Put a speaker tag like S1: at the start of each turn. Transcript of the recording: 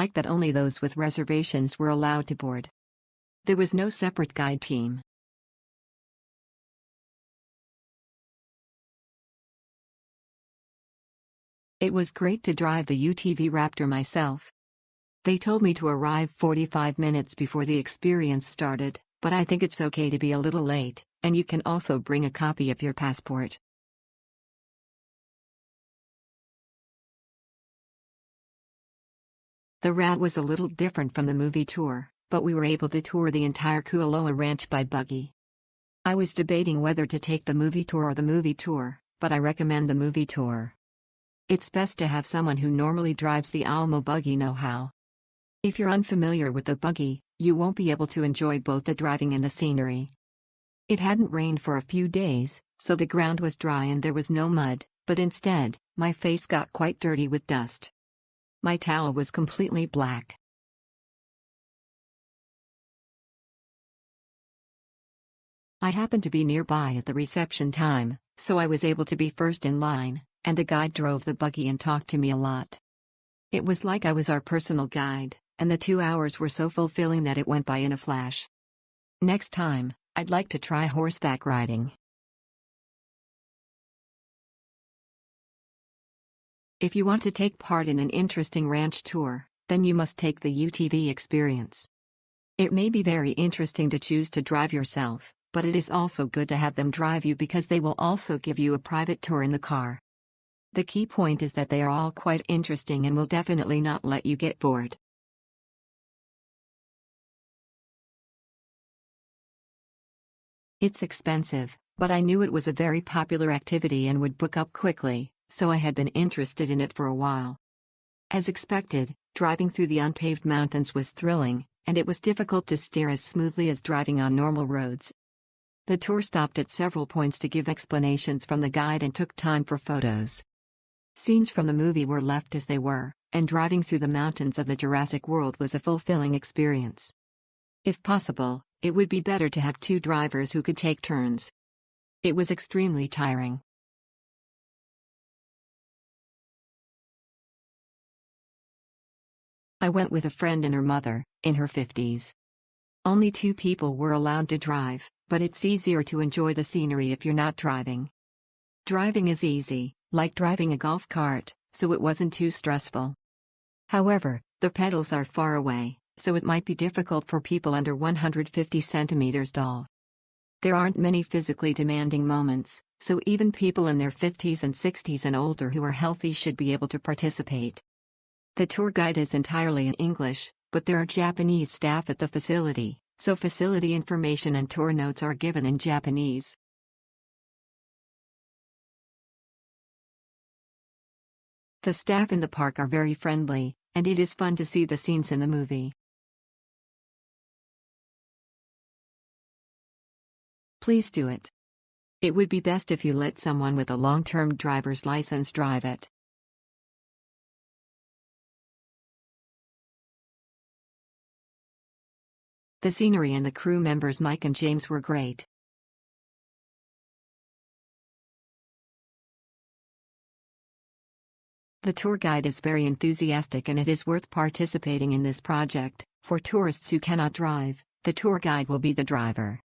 S1: like that only those with reservations were allowed to board. There was no separate guide team. It was great to drive the UTV Raptor myself. They told me to arrive 45 minutes before the experience started, but I think it's okay to be a little late, and you can also bring a copy of your passport. The ride was a little different from the movie tour, but we were able to tour the entire Kualoa ranch by buggy. I was debating whether to take the movie tour or the movie tour, but I recommend the movie tour. It's best to have someone who normally drives the Almo buggy know how. If you're unfamiliar with the buggy, you won't be able to enjoy both the driving and the scenery. It hadn't rained for a few days, so the ground was dry and there was no mud, but instead, my face got quite dirty with dust. My towel was completely black. I happened to be nearby at the reception time, so I was able to be first in line, and the guide drove the buggy and talked to me a lot. It was like I was our personal guide, and the 2 hours were so fulfilling that it went by in a flash. Next time, I'd like to try horseback riding. If you want to take part in an interesting ranch tour, then you must take the UTV experience. It may be very interesting to choose to drive yourself, but it is also good to have them drive you because they will also give you a private tour in the car. The key point is that they are all quite interesting and will definitely not let you get bored. It's expensive, but I knew it was a very popular activity and would book up quickly, so I had been interested in it for a while. As expected, driving through the unpaved mountains was thrilling, and it was difficult to steer as smoothly as driving on normal roads. The tour stopped at several points to give explanations from the guide and took time for photos. Scenes from the movie were left as they were, and driving through the mountains of the Jurassic World was a fulfilling experience. If possible, it would be better to have 2 drivers who could take turns. It was extremely tiring. I went with a friend and her mother, in her 50s. Only 2 people were allowed to drive, but it's easier to enjoy the scenery if you're not driving. Driving is easy, like driving a golf cart, so it wasn't too stressful. However, the pedals are far away, so it might be difficult for people under 150 centimeters tall. There aren't many physically demanding moments, so even people in their 50s and 60s and older who are healthy should be able to participate. The tour guide is entirely in English, but there are Japanese staff at the facility, so facility information and tour notes are given in Japanese. The staff in the park are very friendly, and it is fun to see the scenes in the movie. Please do it. It would be best if you let someone with a long-term driver's license drive it. The scenery and the crew members Mike and James were great. The tour guide is very enthusiastic and it is worth participating in this project. For tourists who cannot drive, the tour guide will be the driver.